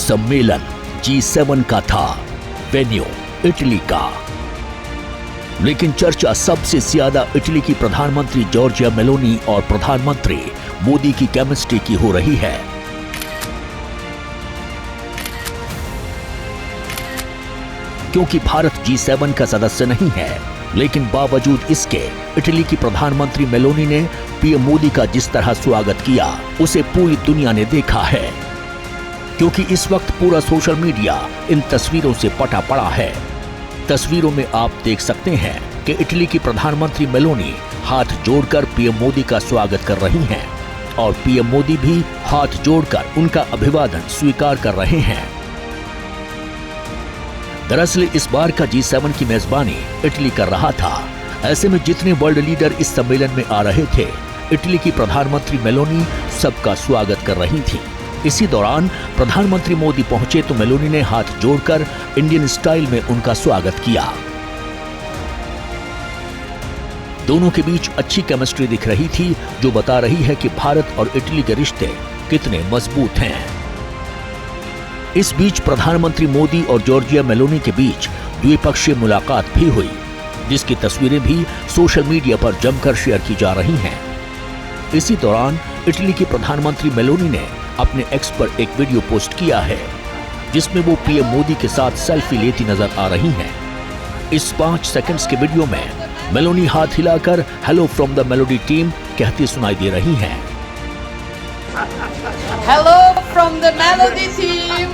सम्मेलन G7 का था, वेन्यू इटली का। लेकिन चर्चा सबसे ज्यादा इटली की प्रधानमंत्री जॉर्जिया मेलोनी और प्रधानमंत्री मोदी की केमिस्ट्री की हो रही है। क्योंकि भारत G7 का सदस्य नहीं है, लेकिन बावजूद इसके इटली की प्रधानमंत्री मेलोनी ने पीएम मोदी का जिस तरह स्वागत किया, उसे पूरी दुनिया ने देखा है। क्योंकि इस वक्त पूरा सोशल मीडिया इन तस्वीरों से पटा पड़ा है। तस्वीरों में आप देख सकते हैं कि इटली की प्रधानमंत्री मेलोनी हाथ जोड़कर पीएम मोदी का स्वागत कर रही हैं और पीएम मोदी भी हाथ जोड़कर उनका अभिवादन स्वीकार कर रहे हैं। दरअसल इस बार का G7 की मेजबानी इटली कर रहा था। ऐसे में जितने वर्ल्ड लीडर इस सम्मेलन में आ रहे थे, इटली की प्रधानमंत्री मेलोनी सबका स्वागत कर रही थी। इसी दौरान प्रधानमंत्री मोदी पहुंचे तो मेलोनी ने हाथ जोड़कर इंडियन स्टाइल में उनका स्वागत किया। दोनों के बीच अच्छी केमिस्ट्री दिख रही थी, जो बता रही है कि भारत और इटली के रिश्ते कितने मजबूत हैं। इस बीच प्रधानमंत्री मोदी और जॉर्जिया मेलोनी के बीच द्विपक्षीय मुलाकात भी हुई, जिसकी तस्वीरें भी सोशल मीडिया पर जमकर शेयर की जा रही हैं। इसी दौरान इटली की प्रधानमंत्री मेलोनी ने अपने एक्स पर एक वीडियो पोस्ट किया है, जिसमें वो पीएम मोदी के साथ सेल्फी लेती नजर आ रही हैं। इस 5 सेकंड्स के वीडियो में मेलोनी हाथ हिलाकर hello from the melody team कहती सुनाई दे रही हैं। Hello from the melody team.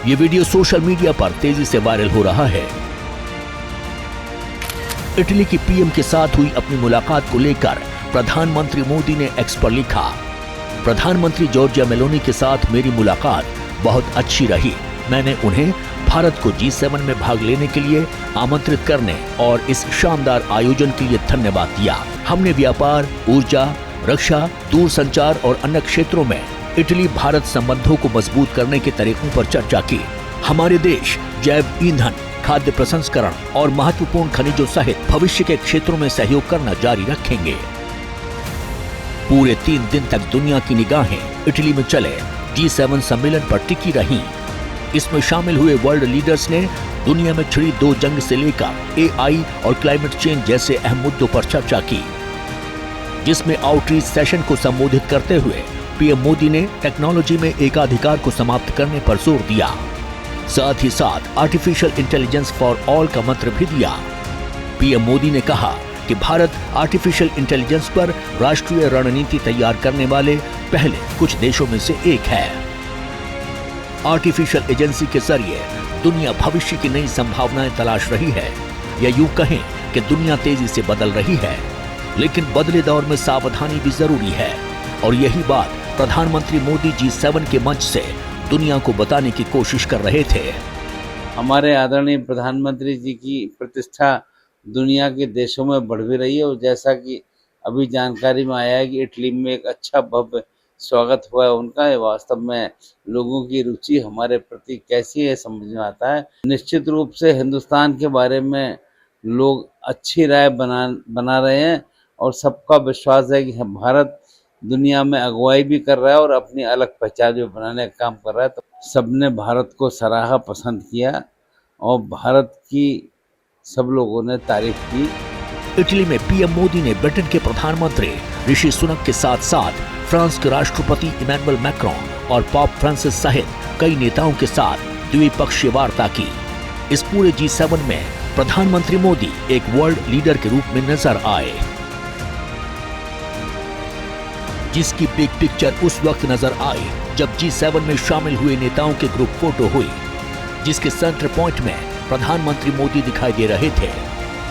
ये वीडियो सोशल मीडिया पर तेजी से वायरल हो रहा है। इटली की पीएम के साथ हुई अपनी मुलाकात को लेकर प्रधानमंत्री मोदी ने एक्स पर लिखा, प्रधानमंत्री जॉर्जिया मेलोनी के साथ मेरी मुलाकात बहुत अच्छी रही। मैंने उन्हें भारत को G7 में भाग लेने के लिए आमंत्रित करने और इस शानदार आयोजन के लिए धन्यवाद दिया। हमने व्यापार, ऊर्जा, रक्षा, दूरसंचार और अन्य क्षेत्रों में इटली भारत संबंधों को मजबूत करने के तरीकों पर चर्चा की। हमारे देश जैव ईंधन, खाद्य प्रसंस्करण और महत्वपूर्ण खनिजों सहित भविष्य के क्षेत्रों में सहयोग करना जारी रखेंगे। पूरे 3 दिन तक दुनिया की निगाहें इटली में चले G7 सम्मेलन पर टिकी रहीं। इसमें शामिल हुए वर्ल्ड लीडर्स ने दुनिया में छिड़ी 2 जंग से लेकर AI और क्लाइमेट चेंज जैसे अहम मुद्दों पर चर्चा की, जिसमें आउटरीच सेशन को संबोधित करते हुए पीएम मोदी ने टेक्नोलॉजी में एकाधिकार को समाप्त करने पर जोर दिया। साथ ही साथ आर्टिफिशियल इंटेलिजेंस फॉर ऑल का मंत्र भी दिया। पीएम मोदी ने कहा कि भारत आर्टिफिशियल इंटेलिजेंस पर राष्ट्रीय रणनीति तैयार करने वाले पहले कुछ देशों में से एक है। आर्टिफिशियल एजेंसी के जरिए दुनिया भविष्य की नई संभावनाएं तलाश रही है, या यूं कहें कि दुनिया तेजी से बदल रही है, लेकिन बदले दौर में सावधानी भी जरूरी है। और यही बात प्रधानमंत्री मोदी G7 के मंच से दुनिया को बताने की कोशिश कर रहे थे। हमारे आदरणीय प्रधानमंत्री जी की प्रतिष्ठा दुनिया के देशों में बढ़ भी रही है, और जैसा कि अभी जानकारी में आया है कि इटली में एक अच्छा भव्य स्वागत हुआ है उनका। वास्तव में लोगों की रुचि हमारे प्रति कैसी है समझ में आता है। निश्चित रूप से हिंदुस्तान के बारे में लोग अच्छी राय बना रहे हैं, और सबका विश्वास है कि भारत दुनिया में अगुवाई भी कर रहा है और अपनी अलग पहचान भी बनाने का काम कर रहा है। तो सबने भारत को सराहा, पसंद किया, और भारत की सब लोगों ने तारीफ की। इटली में पीएम मोदी ने ब्रिटेन के प्रधानमंत्री ऋषि सुनक के साथ साथ फ्रांस के राष्ट्रपति इमैनुअल मैक्रोन और पोप फ्रांसिस सहित कई नेताओं के साथ द्विपक्षीय वार्ता की। इस पूरे G7 में प्रधानमंत्री मोदी एक वर्ल्ड लीडर के रूप में नजर आए, जिसकी बिग पिक्चर उस वक्त नजर आई जब G7 में शामिल हुए नेताओं के ग्रुप फोटो हुई, जिसके सेंटर पॉइंट में प्रधानमंत्री मोदी दिखाई दे रहे थे।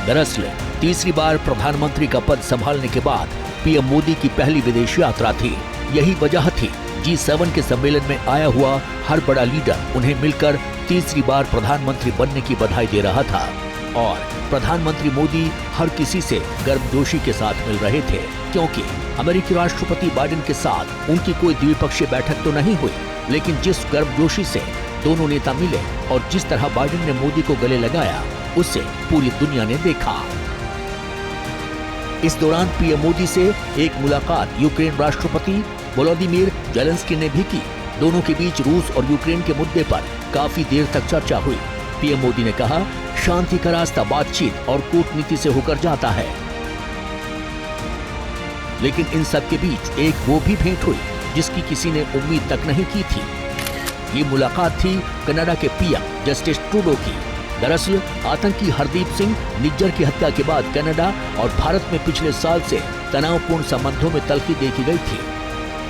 दरअसल तीसरी बार प्रधानमंत्री का पद संभालने के बाद पीएम मोदी की पहली विदेश यात्रा थी। यही वजह थी G7 के सम्मेलन में आया हुआ हर बड़ा लीडर उन्हें मिलकर तीसरी बार प्रधानमंत्री बनने की बधाई दे रहा था, और प्रधानमंत्री मोदी हर किसी से गर्मजोशी के साथ मिल रहे थे, क्योंकि अमेरिकी राष्ट्रपति बाइडेन के साथ उनकी कोई द्विपक्षीय बैठक तो नहीं हुई, लेकिन जिस गर्मजोशी से दोनों नेता मिले और जिस तरह बाइडेन ने मोदी को गले लगाया, उसे पूरी दुनिया ने देखा। इस दौरान पीएम मोदी से एक मुलाकात यूक्रेन राष्ट्रपति वोलोदिमीर जेलेंस्की ने भी की, दोनों के बीच रूस और यूक्रेन के मुद्दे पर काफी देर तक चर्चा हुई। पीएम मोदी ने कहा, शांति का रास्ता बातचीत और कूटनीति से होकर जाता है। लेकिन इन सब के बीच एक वो भी भेंट हुई जिसकी किसी ने उम्मीद तक नहीं की थी। ये मुलाकात थी कनाडा के पीएम जस्टिन ट्रूडो की। दरअसल आतंकी हरदीप सिंह निज्जर की हत्या के बाद कनाडा और भारत में पिछले साल से तनावपूर्ण संबंधों में तल्खी देखी गई थी।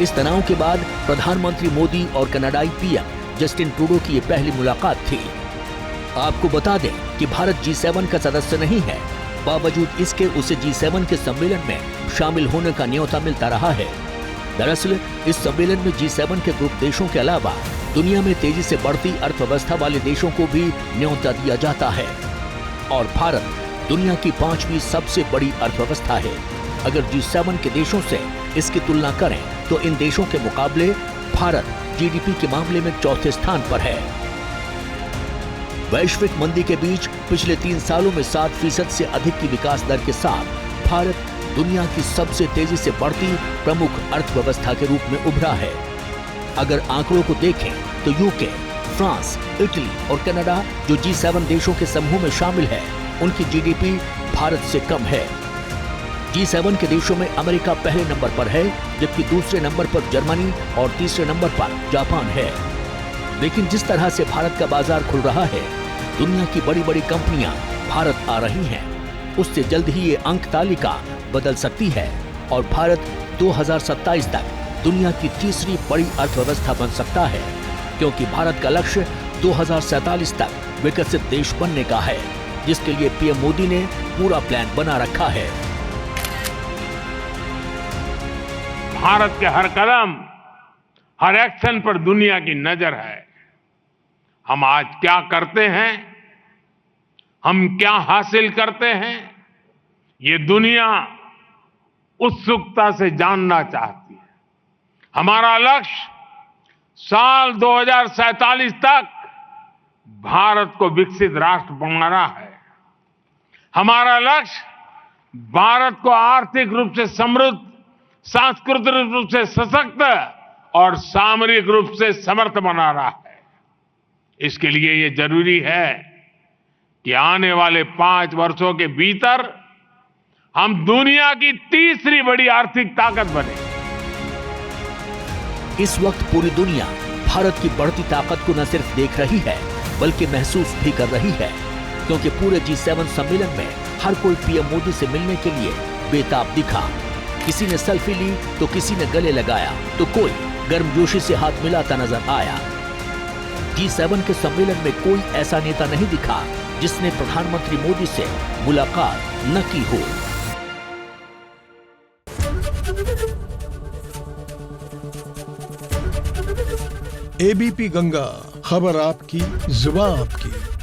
इस तनाव के बाद प्रधानमंत्री मोदी और कनाडाई पीएम जस्टिन ट्रूडो की ये पहली मुलाकात थी। आपको बता दें कि भारत G7 का सदस्य नहीं है, बावजूद इसके उसे G7 के सम्मेलन में शामिल होने का न्योता मिलता रहा है। दरअसल इस सम्मेलन में G7 के ग्रुप देशों के अलावा दुनिया में तेजी से बढ़ती अर्थव्यवस्था वाले देशों को भी न्योता दिया जाता है। और भारत दुनिया की 5वीं सबसे बड़ी अर्थव्यवस्था है। अगर G7 के देशों से इसकी तुलना करें तो इन देशों के मुकाबले भारत जीडीपी के मामले में चौथे स्थान पर है। वैश्विक मंदी के बीच पिछले 3 सालों में 7% से अधिक की विकास दर के साथ भारत दुनिया की सबसे तेजी से बढ़ती प्रमुख अर्थव्यवस्था के रूप में उभरा है। अगर आंकड़ों को देखें तो यूके, फ्रांस, इटली और कनाडा जो G7 देशों के समूह में शामिल है, उनकी जीडीपी भारत से कम है। G7 के देशों में अमेरिका पहले नंबर पर है, जबकि दूसरे नंबर पर जर्मनी और तीसरे नंबर पर जापान है। लेकिन जिस तरह से भारत का बाजार खुल रहा है, दुनिया की बड़ी बड़ी कंपनियां भारत आ रही हैं, उससे जल्द ही ये अंक तालिका बदल सकती है और भारत 2027 तक दुनिया की तीसरी बड़ी अर्थव्यवस्था बन सकता है, क्योंकि भारत का लक्ष्य 2047 तक विकसित देश बनने का है, जिसके लिए पीएम मोदी ने पूरा प्लान बना रखा है। भारत के हर कदम, हर एक्शन पर दुनिया की नजर है। हम आज क्या करते हैं, हम क्या हासिल करते हैं, ये दुनिया उत्सुकता से जानना चाहती है। हमारा लक्ष्य साल 2047 तक भारत को विकसित राष्ट्र बनाना है। हमारा लक्ष्य भारत को आर्थिक रूप से समृद्ध, सांस्कृतिक रूप से सशक्त और सामरिक रूप से समर्थ बनाना है। इसके लिए ये जरूरी है कि आने वाले 5 वर्षों के भीतर हम दुनिया की तीसरी बड़ी आर्थिक ताकत बने। इस वक्त पूरी दुनिया भारत की बढ़ती ताकत को न सिर्फ देख रही है, बल्कि महसूस भी कर रही है, क्योंकि पूरे G7 सम्मेलन में हर कोई पीएम मोदी से मिलने के लिए बेताब दिखा। किसी ने सेल्फी ली तो किसी ने गले लगाया, तो कोई गर्मजोशी से हाथ मिलाता नजर आया। G7 के सम्मेलन में कोई ऐसा नेता नहीं दिखा जिसने प्रधानमंत्री मोदी से मुलाकात न की हो। एबीपी गंगा, खबर आपकी, जुबान आपकी।